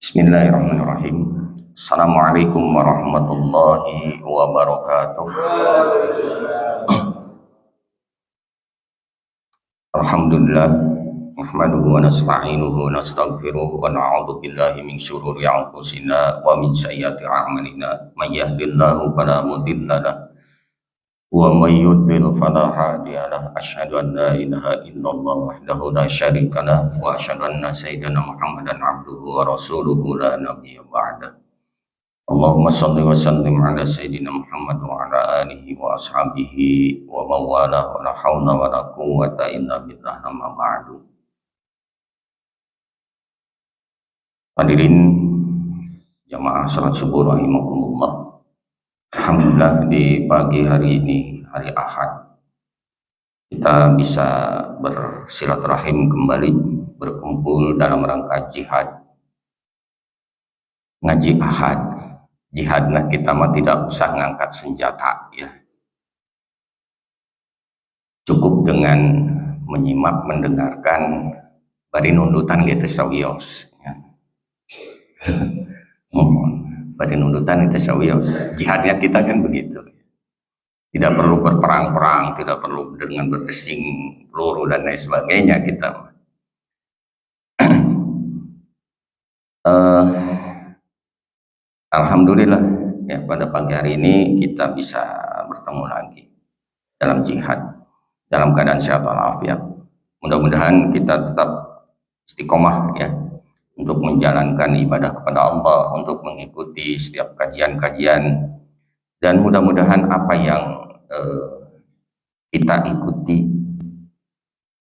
Bismillahirrahmanirrahim. Assalamualaikum warahmatullahi wabarakatuh. Alhamdulillah. Nahmaduhu wa nasta'inuhu wa nastaghfiruh wa na'udzu billahi min syururi anfusina wa min sayyiati a'malina. May yahdihillahu fala mudilla lahu wa may yudlil fala hadiya lahu. Asyhadu an la ilaha illallah wahdahu la syarika lahu wa asyhadu anna sayyidana Muhammadan abduhu wa rasuluhu la nabiyya ba'da. Allahumma salli wa sallim ala sayyidina Muhammad wa ala alihi wa ashabihi wa mawala wa la hawla wa la quwwata illa billah amma ba'du. Hadirin jamaah salat subuh rahimakumullah. Alhamdulillah di pagi hari ini, hari Ahad, kita bisa bersilaturahim kembali, berkumpul dalam rangka jihad. Ngaji Ahad, jihad, nah kita mah tidak usah ngangkat senjata ya. Cukup dengan menyimak, mendengarkan, bari nundutan gitu sawios ya. Bari nundutan itu sawios. Jihadnya kita kan begitu. Tidak perlu berperang-perang, tidak perlu dengan berdesing peluru dan lain sebagainya kita. Alhamdulillah ya, pada pagi hari ini kita bisa bertemu lagi dalam jihad, dalam keadaan sehat walafiat. Mudah-mudahan kita tetap istiqomah ya untuk menjalankan ibadah kepada Allah, untuk mengikuti setiap kajian-kajian, dan mudah-mudahan apa yang kita ikuti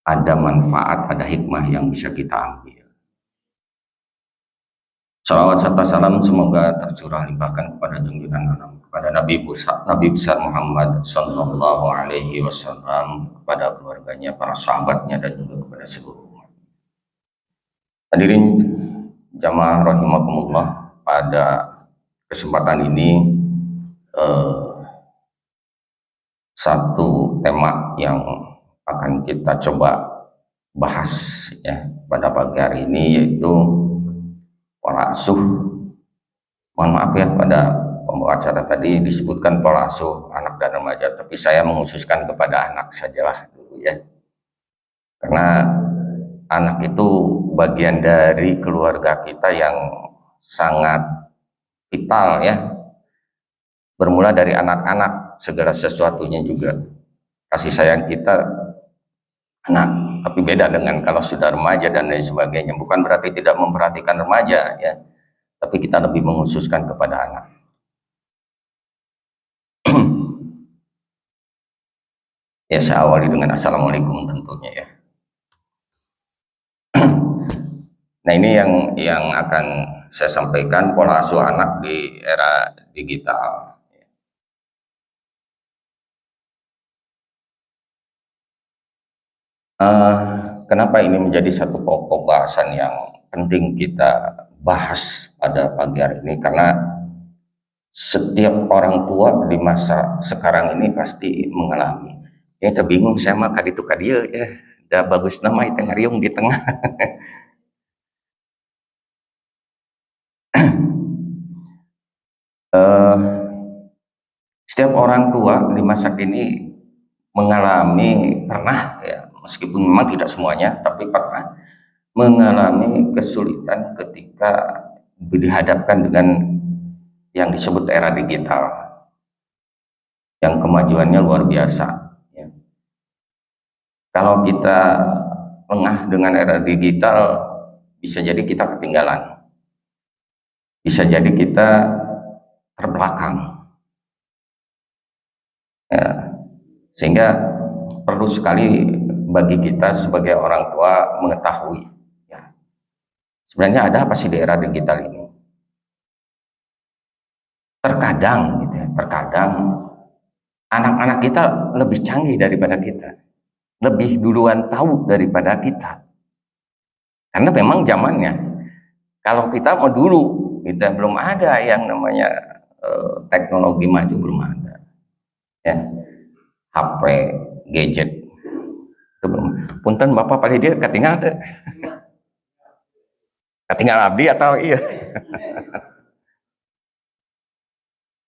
ada manfaat, ada hikmah yang bisa kita ambil. Salawat serta salam semoga tercurah limpahkan kepada junjungan alam, kepada Nabi besar Muhammad Sallallahu Alaihi Wasallam, kepada keluarganya, para sahabatnya, dan juga kepada seluruh umat. Hadirin jamaah rahimakumullah, pada kesempatan ini satu tema yang akan kita coba bahas ya pada pagi hari ini, yaitu pola asuh. Mohon maaf ya, pada pembawa acara tadi disebutkan pola asuh anak dan remaja, tapi saya mengkhususkan kepada anak sajalah dulu ya, karena anak itu bagian dari keluarga kita yang sangat vital ya. Bermula dari anak-anak, segala sesuatunya juga kasih sayang kita anak, tapi beda dengan kalau sudah remaja dan lain sebagainya. Bukan berarti tidak memperhatikan remaja ya, tapi kita lebih mengkhususkan kepada anak. Ya, saya awali dengan assalamualaikum tentunya ya. Nah, ini yang akan saya sampaikan, pola asuh anak di era digital. Kenapa ini menjadi satu pokok bahasan yang penting kita bahas pada pagi hari ini? Karena setiap orang tua di masa sekarang ini pasti mengalami. Ya, bingung saya mah kaditu kadia ya, udah bagus nama itu ngariung di tengah. Setiap orang tua di masa kini mengalami, pernah ya, meskipun memang tidak semuanya, tapi pernah mengalami kesulitan ketika dihadapkan dengan yang disebut era digital, yang kemajuannya luar biasa ya. Kalau kita lengah dengan era digital, bisa jadi kita ketinggalan, bisa jadi kita terbelakang ya. Sehingga perlu sekali bagi kita sebagai orang tua mengetahui ya, sebenarnya ada apa sih di era digital ini. Terkadang gitu ya, terkadang anak-anak kita lebih canggih daripada kita, lebih duluan tahu daripada kita, karena memang zamannya. Kalau kita mau dulu, kita belum ada yang namanya teknologi maju, belum ada ya, HP, gadget itu belum. Punten Bapak pada dia ketinggalan Ketinggal abdi atau iya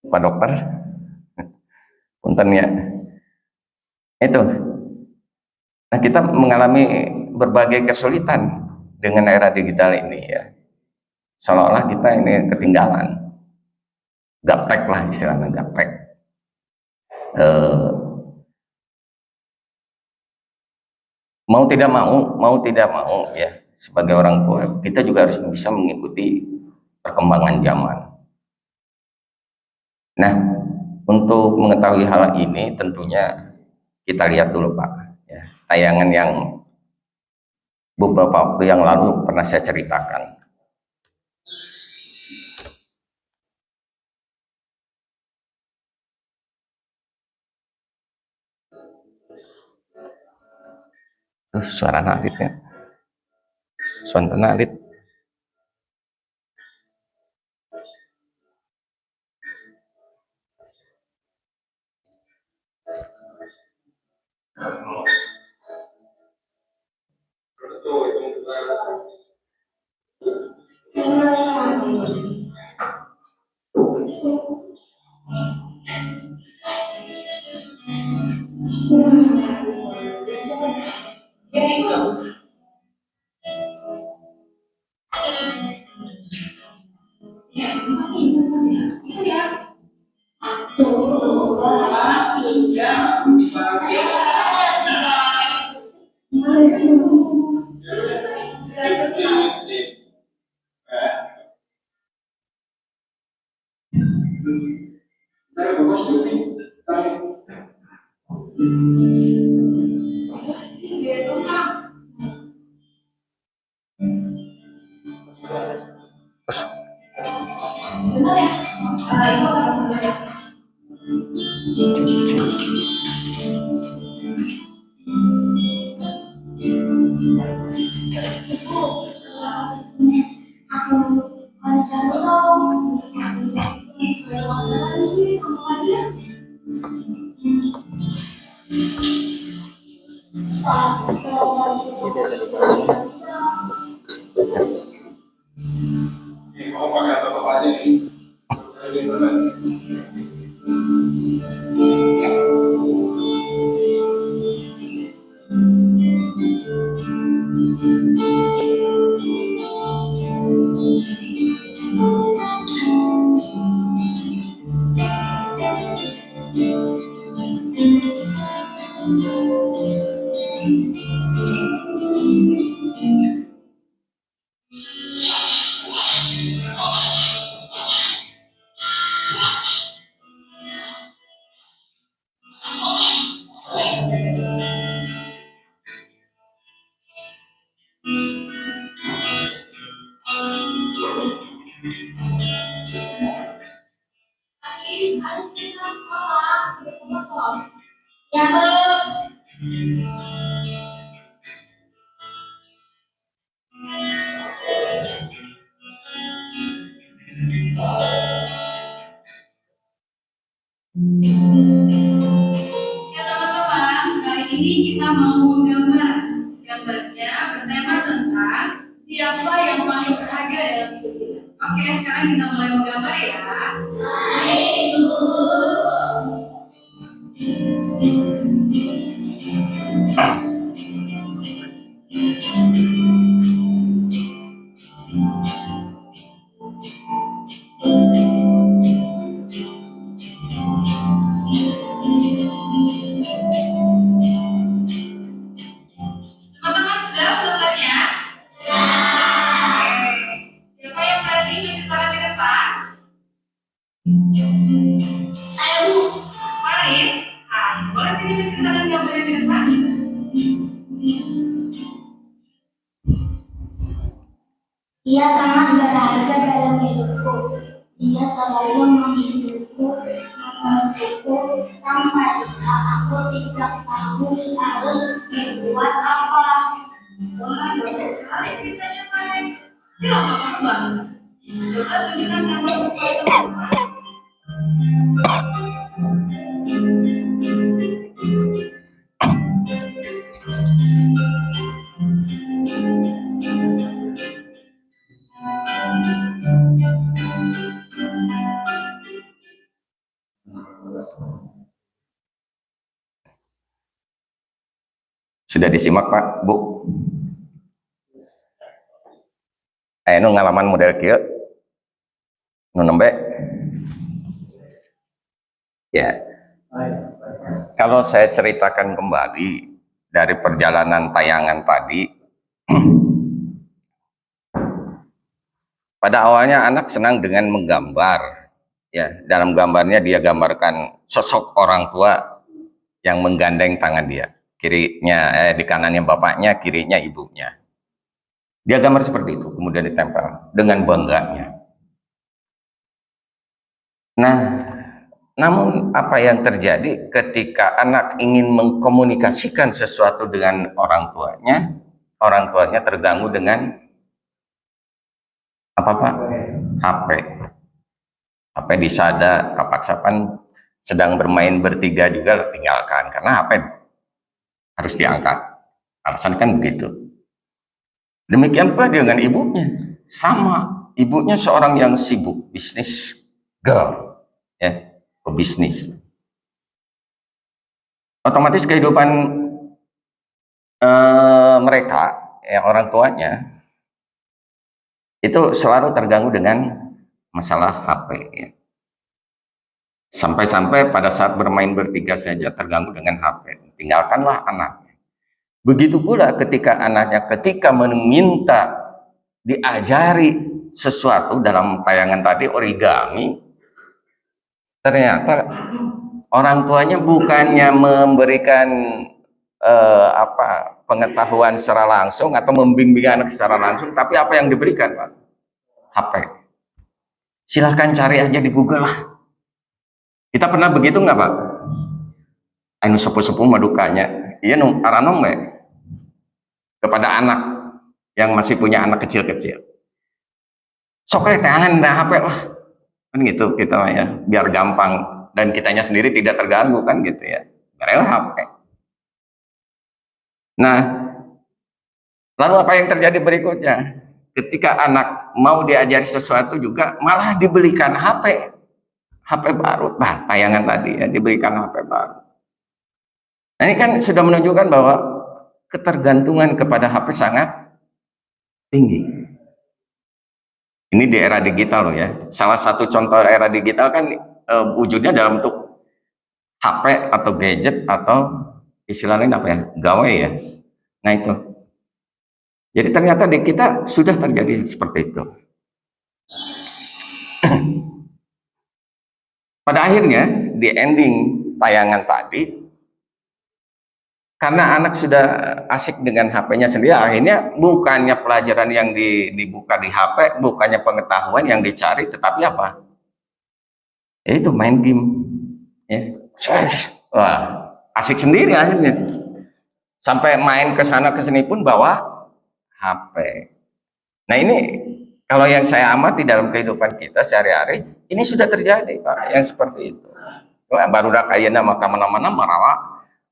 Pak Dokter punten ya itu. Nah, kita mengalami berbagai kesulitan dengan era digital ini ya, seolah-olah kita ini ketinggalan, gaptek lah istilahnya, gaptek. Mau tidak mau ya, sebagai orang tua kita juga harus bisa mengikuti perkembangan zaman. Nah, untuk mengetahui hal ini tentunya kita lihat dulu Pak ya, tayangan yang beberapa waktu yang lalu pernah saya ceritakan. Suara nalitnya, suara nalit. Ya teman-teman, kali ini kita mau menggambar. Gambarnya bertema tentang siapa yang paling berharga dalam hidup kita. Oke, sekarang kita mulai menggambar ya. Teman-teman sudah gambarnya? Siapa yang berani menceritakan di depan? Saya Bu. Paris, boleh sini menceritakan gambarnya di depan? Ia sangat berharga dalam hidupku. Ia selalu menghidupku, membantuku tanpa jika aku tidak tahu harus berbuat apa. Wah, bagus sekali ceritanya Paris. Silakan Bang. Coba tunjukkan gambar kepada teman-teman. Sudah disimak Pak, Bu? Nu ngalaman model kieu nu nembe ya. Kalau saya ceritakan kembali dari perjalanan tayangan tadi, pada awalnya anak senang dengan menggambar, ya. Dalam gambarnya dia gambarkan sosok orang tua yang menggandeng tangan dia, kirinya di kanannya bapaknya, kirinya ibunya. Dia gambar seperti itu, kemudian ditempel dengan bangganya. Nah, namun apa yang terjadi ketika anak ingin mengkomunikasikan sesuatu dengan orang tuanya terganggu dengan apa Pak? HP. HP disada, kapaksapan sedang bermain bertiga juga tinggalkan karena HP harus diangkat. Alasan kan begitu. Demikian pula dengan ibunya, sama. Ibunya seorang yang sibuk, bisnis girl, ya, pebisnis. Otomatis kehidupan mereka, ya, orang tuanya, itu selalu terganggu dengan masalah HP. Ya. Sampai-sampai pada saat bermain bertiga saja terganggu dengan HP. Tinggalkanlah anaknya. Begitu pula ketika anaknya meminta diajari sesuatu dalam tayangan tadi origami, ternyata orang tuanya bukannya memberikan pengetahuan secara langsung atau membimbing anak secara langsung, tapi apa yang diberikan Pak? HP. Silahkan cari aja di Google lah. Kita pernah begitu nggak Pak? Anu sepuh-sepuh madukanya, iya nu aranom kepada anak yang masih punya anak kecil-kecil. Sok tangan dah HP lah. Kan gitu kita ya, biar gampang dan kitanya sendiri tidak terganggu kan gitu ya. Karena HP. Nah, lalu apa yang terjadi berikutnya? Ketika anak mau diajari sesuatu juga malah dibelikan HP baru. Nah, tayangan tadi ya diberikan HP baru. Nah, ini kan sudah menunjukkan bahwa ketergantungan kepada HP sangat tinggi. Ini di era digital loh ya. Salah satu contoh era digital kan wujudnya dalam bentuk HP atau gadget atau istilah lain apa ya? Gawai ya. Nah itu. Jadi ternyata di kita sudah terjadi seperti itu. Pada akhirnya di ending tayangan tadi, karena anak sudah asik dengan HP-nya sendiri, akhirnya bukannya pelajaran yang dibuka di HP, bukannya pengetahuan yang dicari, tetapi apa? Yaitu main game. Ya. Wah, asik sendiri akhirnya. Sampai main ke sana ke sini pun bawa HP. Nah ini kalau yang saya amati dalam kehidupan kita sehari-hari, ini sudah terjadi Pak, yang seperti itu. Baru dah kayaknya maka mana-mana merawat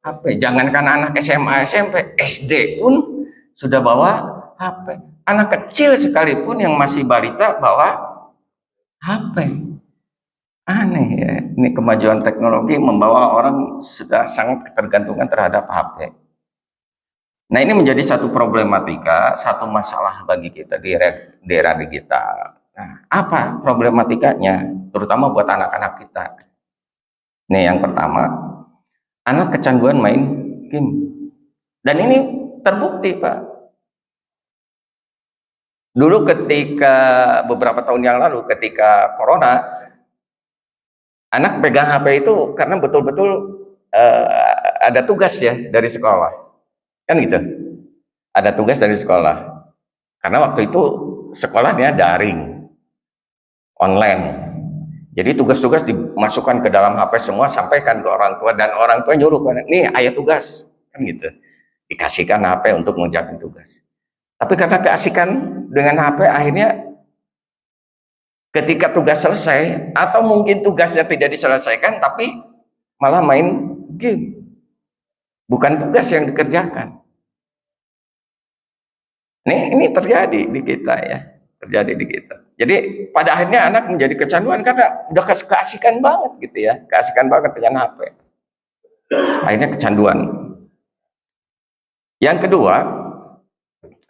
HP. Jangankan anak SMA, SMP, SD pun sudah bawa HP. Anak kecil sekalipun yang masih balita bawa HP. Aneh ya, ini kemajuan teknologi membawa orang sudah sangat ketergantungan terhadap HP. Nah ini menjadi satu problematika, satu masalah bagi kita di era digital. Nah, apa problematikanya, terutama buat anak-anak kita? Nih yang pertama, anak kecanduan main game. Dan ini terbukti Pak. Dulu ketika beberapa tahun yang lalu ketika corona, anak pegang HP itu karena betul-betul ada tugas ya dari sekolah. Kan gitu. Ada tugas dari sekolah. Karena waktu itu sekolahnya daring. Online. Jadi tugas-tugas dimasukkan ke dalam HP semua, sampaikan ke orang tua dan orang tua nyuruh, nih ayat tugas, kan gitu. Dikasihkan HP untuk mengerjakan tugas. Tapi karena keasikan dengan HP, akhirnya ketika tugas selesai atau mungkin tugasnya tidak diselesaikan, tapi malah main game. Bukan tugas yang dikerjakan. Ini terjadi di kita ya, terjadi di kita. Jadi pada akhirnya anak menjadi kecanduan karena udah keasikan banget gitu ya, keasikan banget dengan HP. Akhirnya kecanduan. Yang kedua,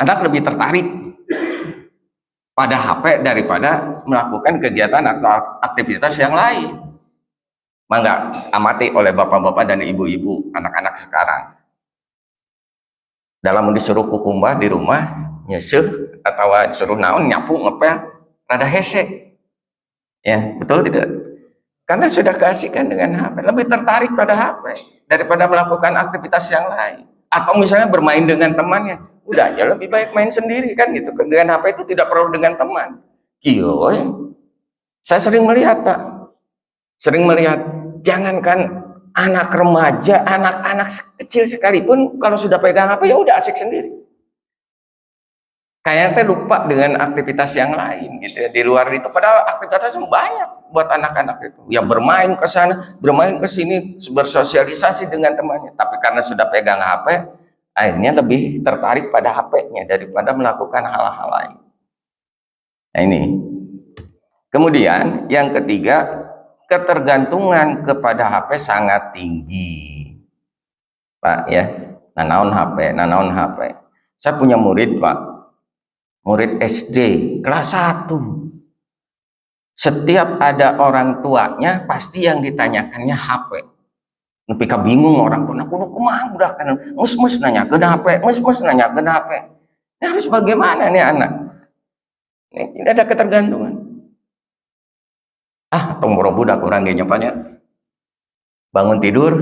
anak lebih tertarik pada HP daripada melakukan kegiatan atau aktivitas yang lain. Mangga amati oleh bapak-bapak dan ibu-ibu anak-anak sekarang. Dalam disuruh kukumbah di rumah, nyeseh atau disuruh naon nyapu ngepel, rada hese. Ya, betul tidak? Karena sudah keasikan dengan HP, lebih tertarik pada HP daripada melakukan aktivitas yang lain. Atau misalnya bermain dengan temannya, udah aja lebih baik main sendiri kan gitu. Dengan HP itu tidak perlu dengan teman. Kiyo, saya sering melihat Pak, sering melihat, jangankan anak remaja, anak-anak kecil sekalipun kalau sudah pegang HP ya udah asik sendiri. Kayaknya lupa dengan aktivitas yang lain gitu ya, di luar itu, padahal aktivitasnya banyak buat anak-anak itu. Ya bermain ke sana, bermain ke sini, bersosialisasi dengan temannya. Tapi karena sudah pegang HP, akhirnya lebih tertarik pada HP-nya daripada melakukan hal-hal lain. Nah ini. Kemudian yang ketiga, ketergantungan kepada HP sangat tinggi. Pak ya, nanaon HP. Saya punya murid Pak, murid SD kelas 1. Setiap ada orang tuanya pasti yang ditanyakannya HP. Nepi ka bingung orang tua, kudu kumaha budak teh mus nanya ke HP, mus nanya ke HP. Ini harus bagaimana nih anak? Ini ada ketergantungan. Tong boro budak urang ge nyapanya. Bangun tidur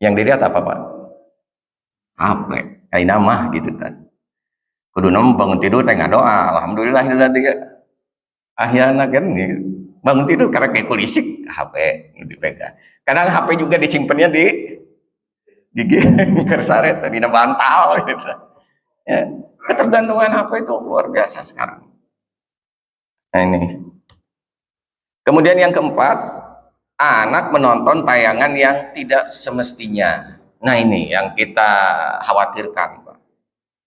yang dilihat apa Pak? HP. Ayeuna mah gitu kan. Kudu bangun tidur teh ngadoa, alhamdulillahilladzi akhirnya kan bangun tidur karena kayak kulisik HP dipegang. Kadang HP juga disimpannya di kersaret, di bantal gitu. Ya, ketergantungan HP itu luar biasa sekarang. Nah ini. Kemudian yang keempat, anak menonton tayangan yang tidak semestinya. Nah ini yang kita khawatirkan, Pak.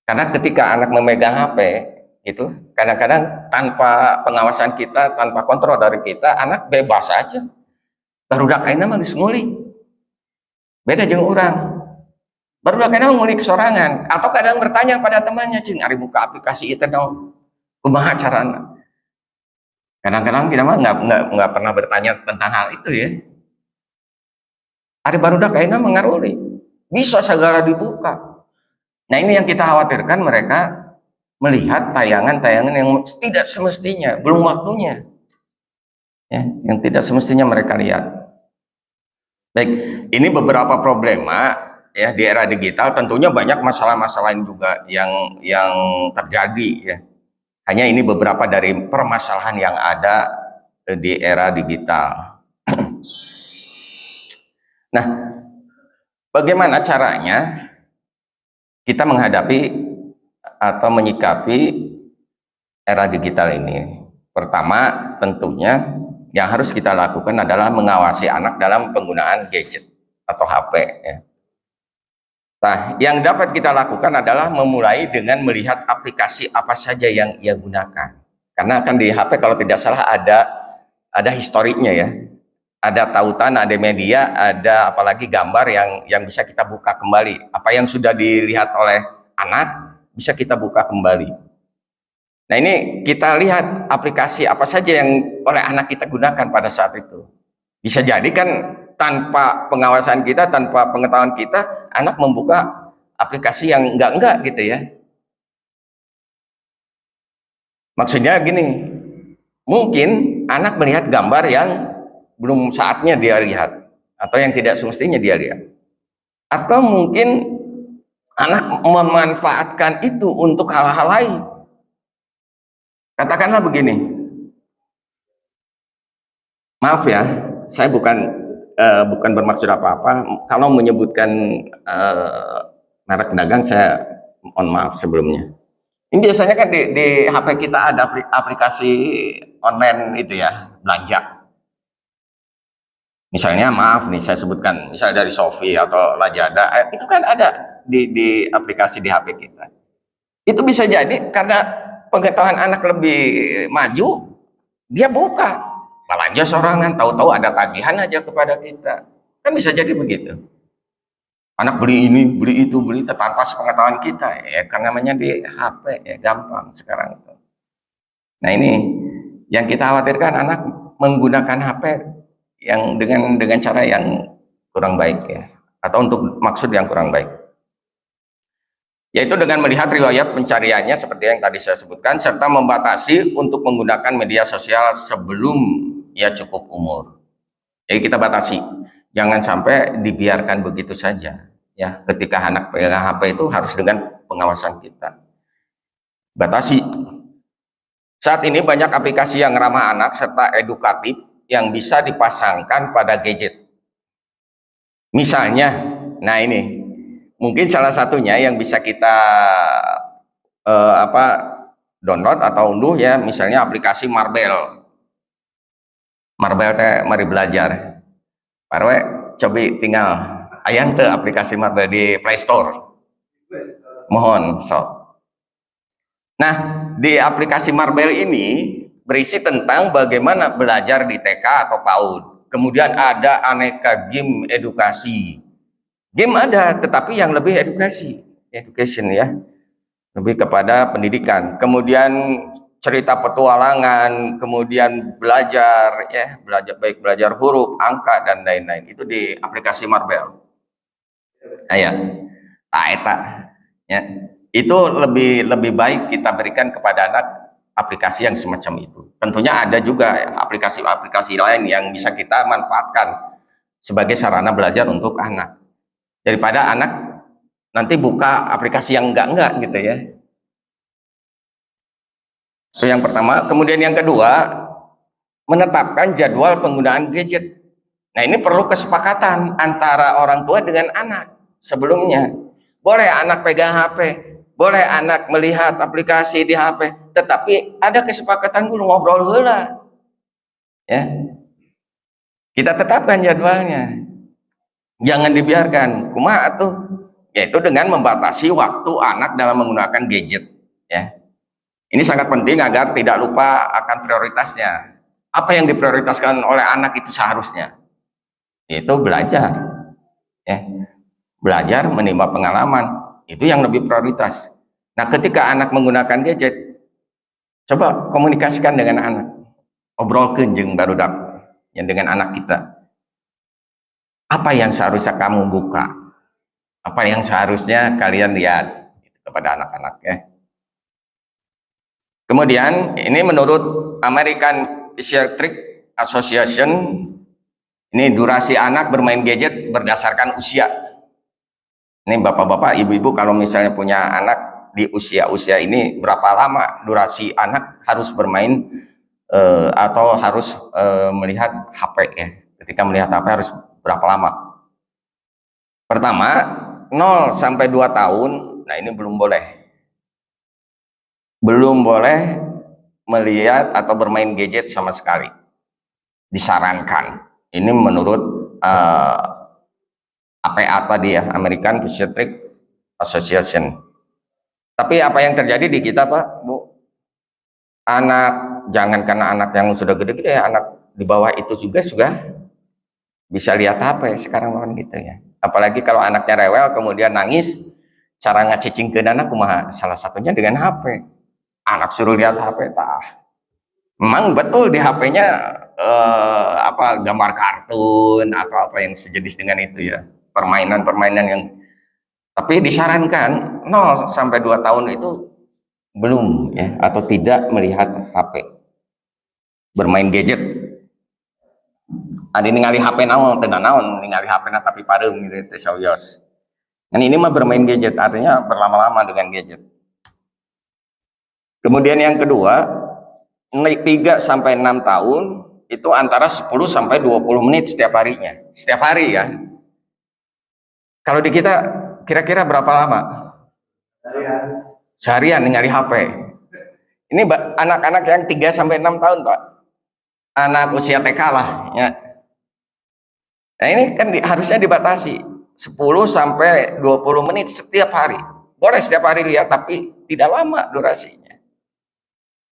Karena ketika anak memegang HP itu kadang-kadang tanpa pengawasan kita, tanpa kontrol dari kita, anak bebas aja. Barudak ayeuna mah geus ngulik. Beda jeung urang. Barudak ayeuna ngulik sorangan atau kadang bertanya pada temannya, "Cing, ari buka aplikasi ieu teh naon? Kumaha carana?" Kadang-kadang kita mah nggak pernah bertanya tentang hal itu ya. Ari barudak ayeuna mengaruli. Bisa segala dibuka. Nah, ini yang kita khawatirkan, mereka melihat tayangan-tayangan yang tidak semestinya, belum waktunya. Ya, yang tidak semestinya mereka lihat. Baik, ini beberapa problema ya di era digital, tentunya banyak masalah-masalah juga yang terjadi ya. Hanya ini beberapa dari permasalahan yang ada di era digital. Nah, bagaimana caranya kita menghadapi atau menyikapi era digital ini? Pertama, tentunya yang harus kita lakukan adalah mengawasi anak dalam penggunaan gadget atau HP ya. Nah, yang dapat kita lakukan adalah memulai dengan melihat aplikasi apa saja yang ia gunakan. Karena kan di HP kalau tidak salah ada historiknya ya. Ada tautan, ada media, ada apalagi gambar yang bisa kita buka kembali. Apa yang sudah dilihat oleh anak bisa kita buka kembali. Nah, ini kita lihat aplikasi apa saja yang oleh anak kita gunakan pada saat itu. Bisa jadi kan tanpa pengawasan kita, tanpa pengetahuan kita, anak membuka aplikasi yang enggak gitu ya. Maksudnya gini, mungkin anak melihat gambar yang belum saatnya dia lihat, atau yang tidak semestinya dia lihat. Atau mungkin anak memanfaatkan itu untuk hal-hal lain. Katakanlah begini, maaf ya, saya bukan bermaksud apa-apa. Kalau menyebutkan merek pedagang, saya mohon maaf sebelumnya. Ini biasanya kan di HP kita ada aplikasi online itu ya, belanja. Misalnya, maaf nih saya sebutkan, misalnya dari Shopee atau Lazada, itu kan ada di aplikasi di HP kita. Itu bisa jadi karena pengetahuan anak lebih maju, dia buka, belanja sorangan, tahu-tahu ada tagihan aja kepada kita. Kan bisa jadi begitu. Anak beli ini, beli itu, beli itu tanpa sepengetahuan kita, ya kan namanya di HP, ya gampang sekarang itu. Nah ini yang kita khawatirkan, anak menggunakan HP yang dengan cara yang kurang baik ya, atau untuk maksud yang kurang baik. Yaitu dengan melihat riwayat pencariannya seperti yang tadi saya sebutkan, serta membatasi untuk menggunakan media sosial sebelum ia cukup umur. Jadi kita batasi, jangan sampai dibiarkan begitu saja. Ya, ketika anak pegang HP itu harus dengan pengawasan kita. Batasi. Saat ini banyak aplikasi yang ramah anak serta edukatif yang bisa dipasangkan pada gadget. Misalnya, nah ini mungkin salah satunya yang bisa kita download atau unduh ya, misalnya aplikasi Marbel. Marbel teh mari belajar. Parwe coba tinggal ayang teh aplikasi Marbel di Play Store. Mohon so. Nah, di aplikasi Marbel ini berisi tentang bagaimana belajar di TK atau PAUD. Kemudian ada aneka game edukasi. Game ada, tetapi yang lebih education ya, lebih kepada pendidikan. Kemudian cerita petualangan, kemudian belajar ya, baik belajar huruf, angka dan lain-lain. Itu di aplikasi Marbel. Ayah, eta ya. Itu lebih baik kita berikan kepada anak aplikasi yang semacam itu. Tentunya ada juga aplikasi-aplikasi lain yang bisa kita manfaatkan sebagai sarana belajar untuk anak. Daripada anak nanti buka aplikasi yang enggak gitu ya. So, yang pertama, kemudian yang kedua, menetapkan jadwal penggunaan gadget. Nah, ini perlu kesepakatan antara orang tua dengan anak sebelumnya. Boleh anak pegang HP, boleh anak melihat aplikasi di HP, tetapi ada kesepakatan dulu, ngobrol heula. Ya. Kita tetapkan jadwalnya. Jangan dibiarkan. Kumaha atuh? Yaitu dengan membatasi waktu anak dalam menggunakan gadget, ya. Ini sangat penting agar tidak lupa akan prioritasnya. Apa yang diprioritaskan oleh anak itu seharusnya? Yaitu belajar. Ya. Belajar, menimba pengalaman. Itu yang lebih prioritas. Nah, ketika anak menggunakan gadget, coba komunikasikan dengan anak. Obrolkeun jeung barudak yang dengan anak kita. Apa yang seharusnya kamu buka? Apa yang seharusnya kalian lihat kepada anak-anak ya. Kemudian ini menurut American Pediatric Association, ini durasi anak bermain gadget berdasarkan usia. Ini bapak-bapak, ibu-ibu kalau misalnya punya anak di usia-usia ini, berapa lama durasi anak harus bermain atau harus melihat HP ya. Ketika melihat HP harus berapa lama? Pertama, 0 sampai 2 tahun, nah ini belum boleh. Belum boleh melihat atau bermain gadget sama sekali. Disarankan. Ini menurut APA tadi ya, American Pediatric Association. Tapi apa yang terjadi di kita Pak, Bu? Anak, jangan karena anak yang sudah gede-gede, anak di bawah itu juga bisa lihat HP sekarang kan gitu ya. Apalagi kalau anaknya rewel kemudian nangis, cara ngacicingkeun anak kumaha? Salah satunya dengan HP. Anak suruh lihat HP tah. Memang betul di HP-nya gambar kartun atau apa yang sejenis dengan itu ya. Permainan-permainan yang, tapi disarankan 0 sampai 2 tahun itu belum ya, atau tidak melihat HP. Bermain gadget. Ada ningali HP naon, teu naon ningali HP na tapi pareung gitu teh sauyos. Dan ini mah bermain gadget, artinya berlama-lama dengan gadget. Kemudian yang kedua, 3 sampai 6 tahun itu antara 10 sampai 20 menit setiap harinya. Setiap hari ya. Kalau di kita kira-kira berapa lama? Seharian ningali HP. Ini anak-anak yang 3 sampai 6 tahun, Pak. Anak usia TK lah ya. Nah ini kan harusnya dibatasi 10 sampai 20 menit setiap hari. Boleh setiap hari lihat tapi tidak lama durasi.